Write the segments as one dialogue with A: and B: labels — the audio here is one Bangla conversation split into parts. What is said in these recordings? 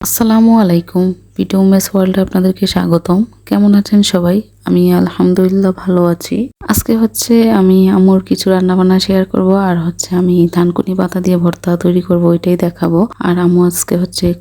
A: আসসালামু আলাইকুম। পিটু মেস ওয়ার্ল্ডে আপনাদেরকে স্বাগতম। কেমন আছেন সবাই? আমি আলহামদুলিল্লাহ ভালো আছি। আজকে আমি আম্মুর কিছু রান্নাবান্না শেয়ার করব, আর আমি থানকুনি পাতা দিয়ে ভর্তা তৈরি করব, ওইটাই দেখাবো। আর আম্মু আজকে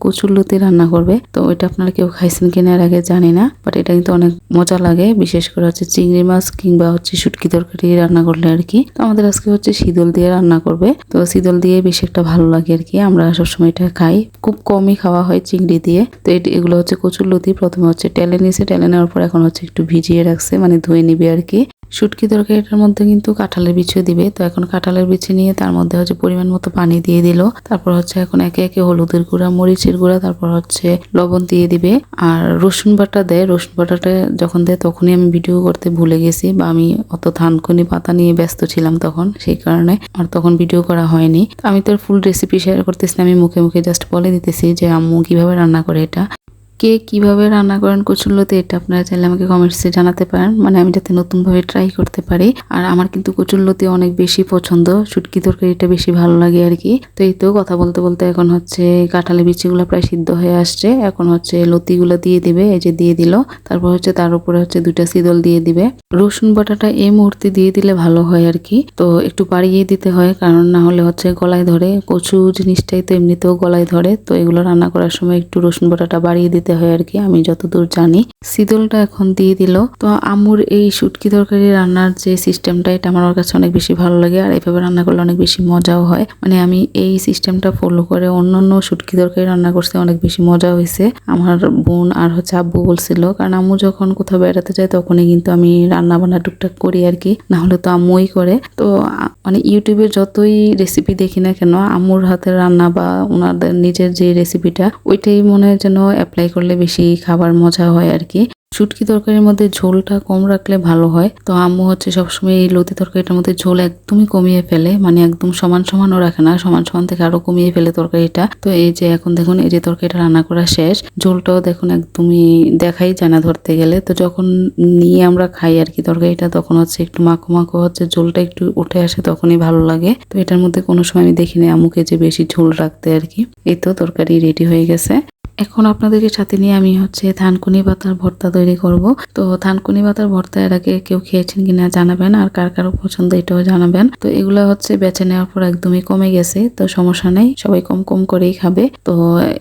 A: কচুরলতি রান্না করবে। তো ওইটা আপনারা কেউ খাইছেন কিনা এর আগে জানি না, বাট এটা কিন্তু অনেক মজা লাগে, বিশেষ করে চিংড়ি মাছ কিংবা শুটকি তরকারি রান্না করলে আর কি। তো আমাদের আজকে শীতল দিয়ে রান্না করবে। তো শীতল দিয়ে বেশি একটা ভালো লাগে আর কি, আমরা সবসময় এটা খাই, খুব কমই খাওয়া হয় চিংড়ি দিয়ে। তো এগুলো কচুরলতি। প্রথমে টেলে নিয়েছে, টেলে নেওয়ার পর এখন একটু ভিজিয়ে রাখছে, মানে ধুয়ে নিবে আর কি। শুটকি তরকারিটার মধ্যে কিন্তু কাঁঠালের বিচিও দিবে। তো এখন কাঁঠালের বিচি নিয়ে তার মধ্যে পরিমাণ মতো পানি দিয়ে দিল। তারপর এখন একে একে হলুদের গুঁড়া, মরিচের গুঁড়া, তারপর লবণ দিয়ে দিবে। আর রসুন বাটা দেয়। রসুন বাটাটা যখন দেয় তখনই আমি ভিডিও করতে ভুলে গেছি, বা আমি অত থানকুনি পাতা নিয়ে ব্যস্ত ছিলাম তখন, সেই কারণে আর তখন ভিডিও করা হয়নি। তো আমি তোর ফুল রেসিপি শেয়ার করতেছি, আমি মুখে মুখে জাস্ট বলে দিতেছি যে আম্মু কিভাবে রান্না করে এটা। কে কিভাবে রান্না করেন কচুরলতি, এটা আপনারা চাইলে আমাকে কমেন্টসে জানাতে পারেন, মানে আমি যাতে নতুনভাবে ট্রাই করতে পারি। আর আমার কিন্তু কচুরলতি অনেক বেশি পছন্দ, শুটকি তরকারিটা বেশি ভালো লাগে আর কি। তো এই তো কথা বলতে বলতে এখন কাঁঠালের বিচিগুলো প্রায় সিদ্ধ হয়ে আসছে। এখন লতিগুলো দিয়ে দিবে, এই যে দিয়ে দিল। তারপর তার উপরে দুইটা শীতল দিয়ে দিবে। রসুন বাটাটা এই মুহূর্তে দিয়ে দিলে ভালো হয় আর কি। তো একটু বাড়িয়ে দিতে হয়, কারণ না হলে গলায় ধরে। কচু জিনিসটাই তো এমনিতেও গলায় ধরে, তো এগুলো রান্না করার সময় একটু রসুন বাটাটা বাড়িয়ে দিতে হয় আর কি, আমি যতদূর জানি। শীতলটা এখন দিয়ে দিল। তো আম্মুর এই শুটকি তরকারি রান্নার যে সিস্টেমটা, এটা আমার কাছে অনেক বেশি ভালো লাগে, আর এইভাবে রান্না করলে অনেক বেশি মজাও হয়। মানে আমি এই সিস্টেমটা ফলো করে অন্যান্য শুটকি তরকারি রান্না করতে অনেক বেশি মজা হয়েছে। আমার বোন আর আব্বু বলছিল, কারণ আম্মু যখন কোথাও বেড়াতে যায় তখনই কিন্তু আমি রান্না বান্না টুকটাক করি আর কি, না হলে তো আম্মুই করে। তো মানে ইউটিউবে যতই রেসিপি দেখি না কেন, আম্মুর হাতের রান্না বা ওনাদের নিজের যে রেসিপিটা, ওইটাই মনে হয় যেন অ্যাপ্লাই করলে বেশি খাবার মজা হয় আর কি। শুটকি তরকারির মধ্যে ঝোলটা কম রাখলে ভালো হয়। তো আম্মু সবসময় এই লতি তরকারিটার মধ্যে ঝোল একদমই কমিয়ে ফেলে, মানে একদম সমান সমানও রাখে না, সমান সমান থেকে আরো কমিয়ে ফেলে তরকারিটা। তো এই যে এখন দেখুন, এই যে তরকারিটা রান্না করা শেষ, ঝোলটাও দেখুন একদমই দেখাই যায় না ধরতে গেলে। তো যখন নিয়ে আমরা খাই আর কি তরকারিটা, তখন একটু মাখো মাখো ঝোলটা একটু উঠে আসে, তখনই ভালো লাগে। তো এটার মধ্যে কোনো সময় আমি দেখিনি আম্মুকে যে বেশি ঝোল রাখতে আর কি। এই তো তরকারি রেডি হয়ে গেছে। এখন আপনাদেরকে সাথে নিয়ে আমি থানকুনি পাতার ভর্তা তৈরি করব। তো থানকুনি পাতার ভর্তা এর আগে কেউ খেয়েছেন কিনা জানাবেন, আর কার কারো পছন্দ এটাও জানাবেন। তো এগুলো বেছে নেওয়ার পর একদমই কমে গেছে, তো সমস্যা নেই, সবাই কম কম করেই খাবে। তো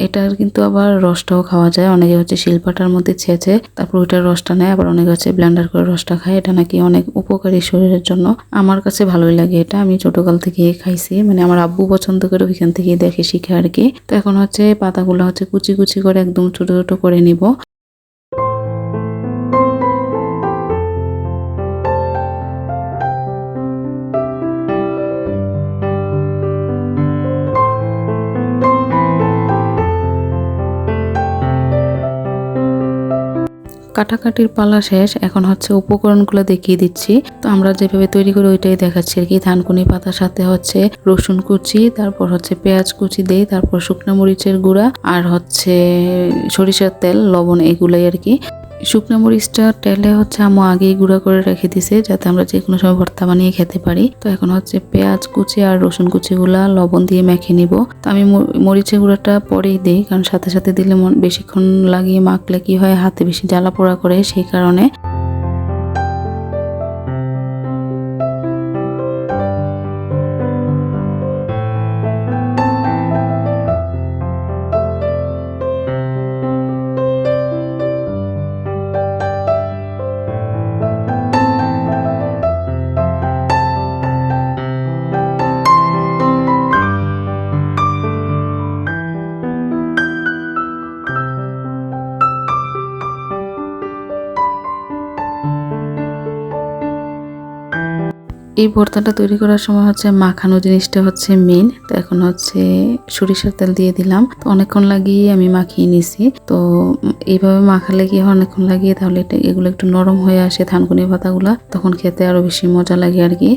A: এটার কিন্তু আবার রসটাও খাওয়া যায়, অনেকে শিলপাটার মধ্যে ছেঁচে তারপর ওইটার রসটা নেয়, আবার অনেকে ব্লেন্ডার করে রসটা খায়। এটা নাকি অনেক উপকারী শরীরের জন্য। আমার কাছে ভালোই লাগে এটা, আমি ছোটকাল থেকে খাইছি, মানে আমার আব্বু পছন্দ করে ওইখান থেকে দেখে শিখে আর কি। তো এখন পাতাগুলো কুচি কুচি করে একদম ছোট ছোট করে নিব। কাটাকাটির পালা শেষ, এখন উপকরণগুলো দেখিয়ে দিচ্ছি। তো আমরা যেভাবে তৈরি করি ওইটাই দেখাচ্ছি আর কি। থানকুনি পাতার সাথে রসুন কুচি, তারপর পেঁয়াজ কুচি দেই, তারপর শুকনো মরিচের গুঁড়া, আর সরিষার তেল, লবণ, এগুলাই আর কি। শুকনো মরিচটা তেলে আম্মু আগেই গুঁড়া করে রেখে দিছে, যাতে আমরা যে কোনো সময় ভর্তা বানিয়ে খেতে পারি। তো এখন পেঁয়াজ কুচি আর রসুন কুচিগুলা লবণ দিয়ে মেখে নিব। তো আমি মরিচের গুঁড়াটা পরেই দিই, কারণ সাথে সাথে দিলে বেশিক্ষণ লাগিয়ে মাখলে কি হয়, হাতে বেশি জ্বালা পোড়া করে, সেই কারণে। এই ভর্তাটা তৈরি করার সময় মাখানো জিনিসটা মেইন। তো এখন সরিষার তেল দিয়ে দিলাম। তো অনেকক্ষণ লাগিয়ে আমি মাখিয়ে নিছি। তো এইভাবে মাখালে কি হয়, অনেকক্ষণ লাগিয়ে, তাহলে এগুলো একটু নরম হয়ে আসে থানকুনি পাতাগুলা, তখন খেতে আরো বেশি মজা লাগে আর কি।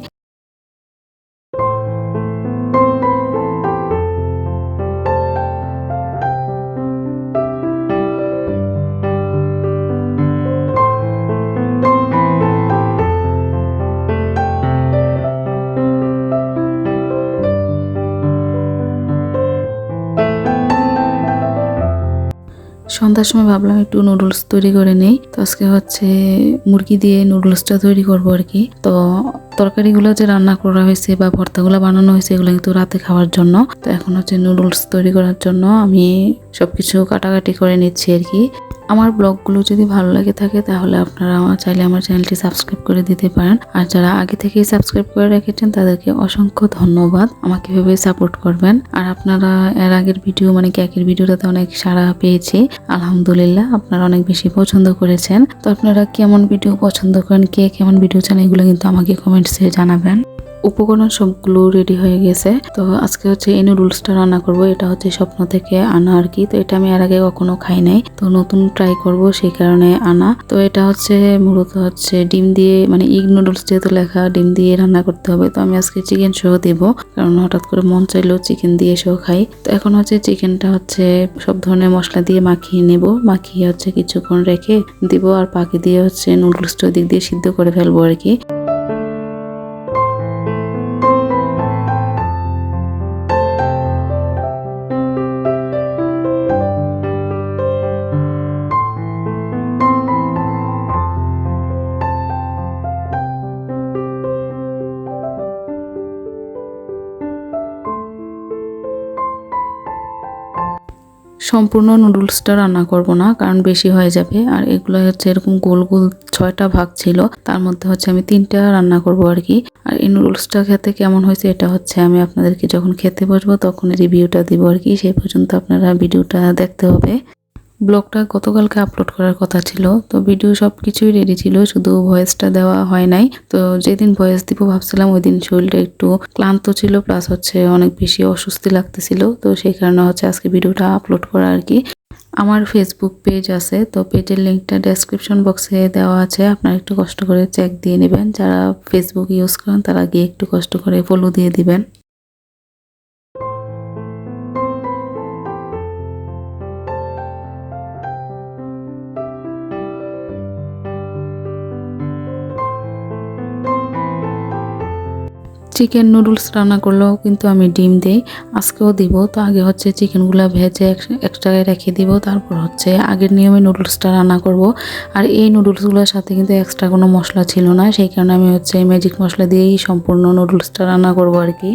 A: সন্ধ্যার সময় ভাবলাম একটু নুডলস তৈরি করে নেই। তো আজকে হচ্ছে মুরগি দিয়ে নুডলসটা তৈরি করবো আর কি। তো তরকারিগুলো যে রান্না করা হয়েছে বা ভর্তাগুলো বানানো হয়েছে এগুলো কিন্তু রাতে খাওয়ার জন্য। তো এখন হচ্ছে নুডলস তৈরি করার জন্য আমি সবকিছু কাটাকাটি করে নিচ্ছি আর কি। আমার ব্লগগুলো যদি ভালো লাগে থাকে তাহলে আপনারা চাইলে আমার চ্যানেলটি সাবস্ক্রাইব করে দিতে পারেন। আর যারা আগে থেকেই সাবস্ক্রাইব করে রেখেছেন তাদেরকে অসংখ্য ধন্যবাদ, আমাকে ভেবে সাপোর্ট করবেন। আর আপনারা এর আগের ভিডিও মানে কেকের ভিডিওটাতে অনেক সাড়া পেয়েছি, আলহামদুলিল্লাহ আপনারা অনেক বেশি পছন্দ করেছেন। তো আপনারা কেমন ভিডিও পছন্দ করেন, কে কেমন ভিডিও চান এগুলো কিন্তু আমাকে কমেন্টসে জানাবেন। উপকরণ সবগুলো রেডি হয়ে গেছে। তো আজকে হচ্ছে এই নুডলসটা রান্না করব। এটা হচ্ছে স্বপ্ন থেকে আনা আর কি। তো এটা আমি এর আগে কখনো খাই নাই, তো নতুন ট্রাই করব সেই কারণে আনা। তো এটা হচ্ছে মূলত হচ্ছে ডিম দিয়ে, মানে ইগ নুডলস যেহেতু লেখা, ডিম দিয়ে রান্না করতে হবে। তো আমি আজকে চিকেন সহ দেব, কারণ হঠাৎ করে মন চাইলেও চিকেন দিয়ে সহ খাই। তো এখন হচ্ছে চিকেনটা হচ্ছে সব ধরনের মশলা দিয়ে মাখিয়ে নেব। মাখিয়ে হচ্ছে কিছুক্ষণ রেখে দিব, আর পাকি দিয়ে হচ্ছে নুডলসটা দিক দিয়ে সিদ্ধ করে ফেলবো আর কি। সম্পূর্ণ নুডলসটা রান্না করব না, কারণ বেশি হয়ে যাবে। আর এগুলো হচ্ছে এরকম গোল গোল 6টা ভাগ ছিল, তার মধ্যে হচ্ছে আমি 3টা রান্না করব আর কি। আর এই নুডলসটা খেতে কেমন হয়েছে এটা হচ্ছে আমি আপনাদেরকে যখন খেতে বসবো তখন রিভিউটা দিব আর কি। সেই পর্যন্ত আপনারা ভিডিওটা দেখতে হবে। ব্লগটা গতকালকে আপলোড করার কথা ছিল, তো ভিডিও সব কিছুই রেডি ছিল, শুধু ভয়েসটা দেওয়া হয় নাই। তো যেদিন ভয়েস দিব ভাবছিলাম ওই দিন শরীরটা একটু ক্লান্ত ছিল, প্লাস হচ্ছে অনেক বেশি অস্বস্তি লাগতেছিল। তো সেই কারণে হচ্ছে আজকে ভিডিওটা আপলোড করা আর কি। আমার ফেসবুক পেজ আছে, তো পেজের লিঙ্কটা ডেসক্রিপশন বক্সে দেওয়া আছে, আপনারা একটু কষ্ট করে চেক দিয়ে নেবেন। যারা ফেসবুক ইউজ করেন তারা গিয়ে একটু কষ্ট করে ফলো দিয়ে দিবেন। চিকেন নুডলস রান্না করলেও কিন্তু আমি ডিম দিই, আজকেও দিব। তো আগে হচ্ছে চিকেনগুলো ভেজে এক জায়গায় রেখে দিব, তারপর হচ্ছে আগের নিয়মে নুডলসটা রান্না করব। আর এই নুডলসগুলোর সাথে কিন্তু এক্সট্রা কোনো মশলা ছিল না, সেই কারণে আমি হচ্ছে ম্যাজিক মশলা দিয়েই সম্পূর্ণ নুডলসটা রান্না করব আর কি।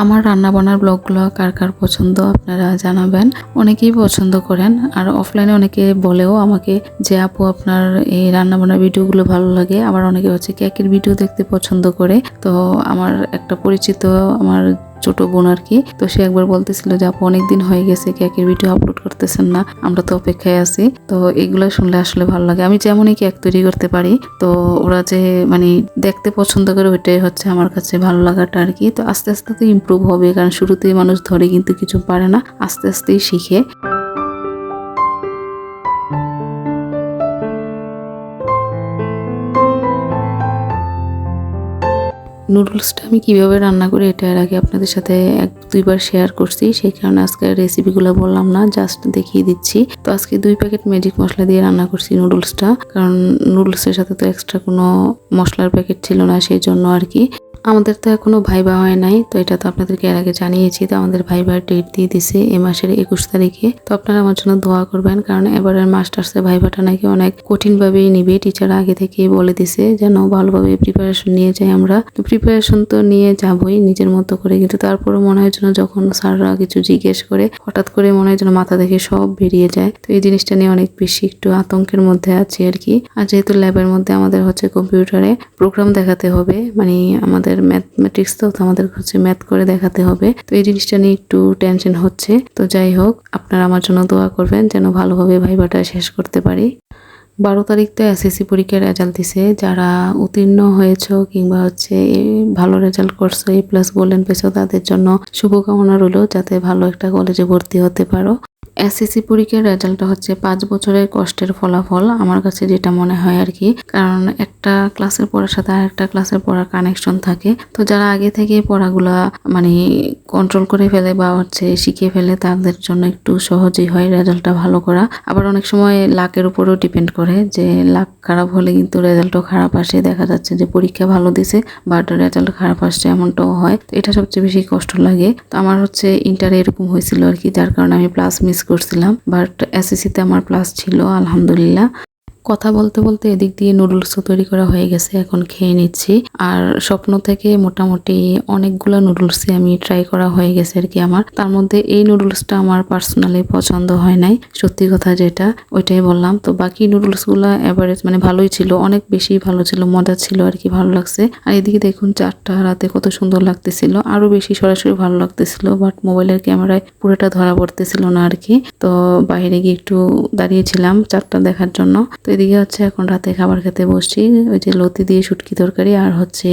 A: আমার রান্নাবান্নার ব্লগগুলো কার কার পছন্দ আপনারা জানাবেন। অনেকেই পছন্দ করেন, আর অফলাইনে অনেকে বলেও আমাকে যে আপু আপনার এই রান্নাবান্নার ভিডিওগুলো ভালো লাগে। আবার অনেকে হচ্ছে কেকের ভিডিও দেখতে পছন্দ করে। তো আমার একটা পরিচিত আমার ছোট বোন আর কি, তো সে একবার বলতেছিল যে আপু অনেকদিন হয়ে গেছে কেকের ভিডিও আপলোড করতেছেন না, আমরা তো অপেক্ষায় আছি। তো এগুলো শুনলে আসলে ভালো লাগে। আমি যেমনই কেক তৈরি করতে পারি, তো ওরা যে মানে দেখতে পছন্দ করে ওইটাই হচ্ছে আমার কাছে ভালো লাগাটা আর কি। তো আস্তে আস্তে তো ইমপ্রুভ হবে, কারণ শুরুতেই মানুষ ধরে কিন্তু কিছু পারে না, আস্তে আস্তেই শিখে। নুডলসটা আমি কিভাবে রান্না করি এটা এর আগে আপনাদের সাথে 1-2বার শেয়ার করছি, সেই কারণে আজকে রেসিপিগুলো বললাম না, জাস্ট দেখিয়ে দিচ্ছি। তো আজকে 2 প্যাকেট ম্যাজিক মশলা দিয়ে রান্না করছি নুডলসটা, কারণ নুডলসের সাথে তো এক্সট্রা কোনো মশলার প্যাকেট ছিল না, সেই জন্য আর কি। আমাদের তো এখনো ভাইবা হয় নাই, তো এটা তো আপনাদেরকে এর আগে জানিয়েছি। তো আমাদের ভাইবার ডেট দিয়ে দিছে এই মাসের 21 তারিখে। তো আপনারা আমার জন্য দোয়া করবেন, কারণ এবারের মাস্টার্সের ভাইবাটা নাকি অনেক কঠিনভাবেই নিবে। টিচার আগে থেকেই বলে দিছে যেন ভালোভাবে প্রিপারেশন নিয়ে যাই আমরা। তো প্রিপারেশন তো নিয়ে যাবই নিজের মতো করে, কিন্তু তারপরে মনে হয় যেন যখন স্যাররা কিছু জিজ্ঞেস করে হঠাৎ করে মনে হয় যেন মাথা থেকে সব বেরিয়ে যায়। তো এই জিনিসটা নিয়ে অনেক বেশি একটু আতঙ্কের মধ্যে আছি আর কি। আর যেহেতু ল্যাবের মধ্যে আমাদের হচ্ছে কম্পিউটারে প্রোগ্রাম দেখাতে হবে, মানে আমাদের ম্যাথমেটিক্স, তো আমাদের হচ্ছে ম্যাথ করে দেখাতে হবে। তো এই জিনিসটা নিয়ে একটু টেনশন হচ্ছে। তো যাই হোক, আপনারা আমার জন্য দোয়া করবেন যেন ভালোভাবে ভাইবাটা শেষ করতে পারি। 12 তারিখ তো এসএসসি পরীক্ষার রেজাল্ট দিছে। যারা উত্তীর্ণ হয়েছো কিংবা হচ্ছে ভালো রেজাল্ট করছো, A+ গোল্ডেন পেয়েছো, তাদের জন্য শুভকামনা রইল যাতে ভালো একটা কলেজে ভর্তি হতে পারো। এসএসসি পরীক্ষার রেজাল্টটা হচ্ছে 5 বছরের কষ্টের ফলাফল আমার কাছে যেটা মনে হয় আর কি। কারণ একটা ক্লাসের পড়ার সাথে আরেকটা ক্লাসের পড়ার কানেকশন থাকে। তো যারা আগে থেকে পড়াগুলা মানে কন্ট্রোল করে ফেলে বা হচ্ছে শিখে ফেলে তাদের জন্য একটু সহজই হয় রেজাল্টটা ভালো করা। আবার অনেক সময় লাকের উপরও ডিপেন্ড করে, যে লাক খারাপ হলে কিন্তু রেজাল্টও খারাপ আসে। দেখা যাচ্ছে যে পরীক্ষা ভালো দিছে বাট রেজাল্ট খারাপ আসছে, এমনটাও হয়। তো এটা সবচেয়ে বেশি কষ্ট লাগে। তো আমার হচ্ছে ইন্টারে এরকম হয়েছিল আর কি, যার কারণে আমি প্লাস মিস করছিলাম। বাট এসএসসিতে আমার প্লাস ছিল আলহামদুলিল্লাহ। কথা বলতে বলতে এদিক দিয়ে নুডলসও তৈরি করা হয়ে গেছে, এখন খেয়ে নিচ্ছি। আর স্বপ্ন থেকে মোটামুটি অনেকগুলো নুডলসই আমি ট্রাই করা হয়ে গেছে আর কি আমার। তার মধ্যে এই নুডলসটা আমার পার্সোনালি পছন্দ হয় নাই, সত্যি কথা যেটা ওইটাই বললাম। তো বাকি নুডলসগুলো এভারেজ মানে ভালোই ছিল, অনেক বেশি ভালো ছিল, মজা ছিল আর কি, ভালো লাগছে। আর এদিকে দেখুন চারটা রাতে কত সুন্দর লাগতেছিল, আরো বেশি সরাসরি ভালো লাগতেছিল, বাট মোবাইলের ক্যামেরায় পুরোটা ধরা পড়তেছিল না আর কি। তো বাইরে গিয়ে একটু দাঁড়িয়েছিলাম চারটা দেখার জন্য। তো এদিকে হচ্ছে এখন রাতে খাবার খেতে বসছি, ওই যে লতি দিয়ে শুটকি তরকারি আর হচ্ছে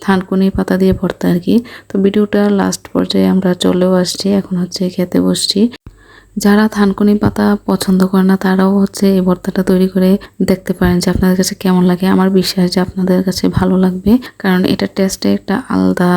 A: থানকুনি পাতা দিয়ে ভর্তা আর কি। তো ভিডিওটা লাস্ট পর্যায়ে আমরা চলেও আসছি, এখন হচ্ছে খেতে বসছি। যারা থানকুনি পাতা পছন্দ করে না তারাও হচ্ছে এই ভর্তাটা তৈরি করে দেখতে পারেন যে আপনাদের কাছে কেমন লাগে। আমার বিশ্বাস যে আপনাদের কাছে ভালো লাগবে, কারণ এটা টেস্টে একটা আলাদা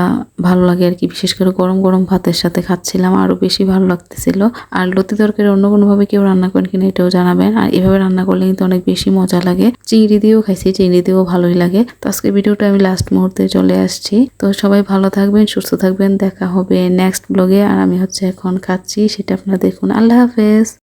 A: ভালো লাগে আর কি। বিশেষ করে গরম গরম ভাতের সাথে খাচ্ছিলাম, আরো বেশি ভালো লাগতেছিল। আর লতি তরকারি অন্য কোনোভাবে কেউ রান্না করেন কিনা এটাও জানাবেন। আর এভাবে রান্না করলে কিন্তু অনেক বেশি মজা লাগে। চিংড়ি দিয়েও খাইছি, চিংড়ি দিয়েও ভালোই লাগে। তো আজকে ভিডিওটা আমি লাস্ট মুহূর্তে চলে আসছি। তো সবাই ভালো থাকবেন, সুস্থ থাকবেন, দেখা হবে নেক্সট ব্লগে। আর আমি হচ্ছে এখন খাচ্ছি, সেটা আপনারা দেখুন। আল্লাহ হাফেজ।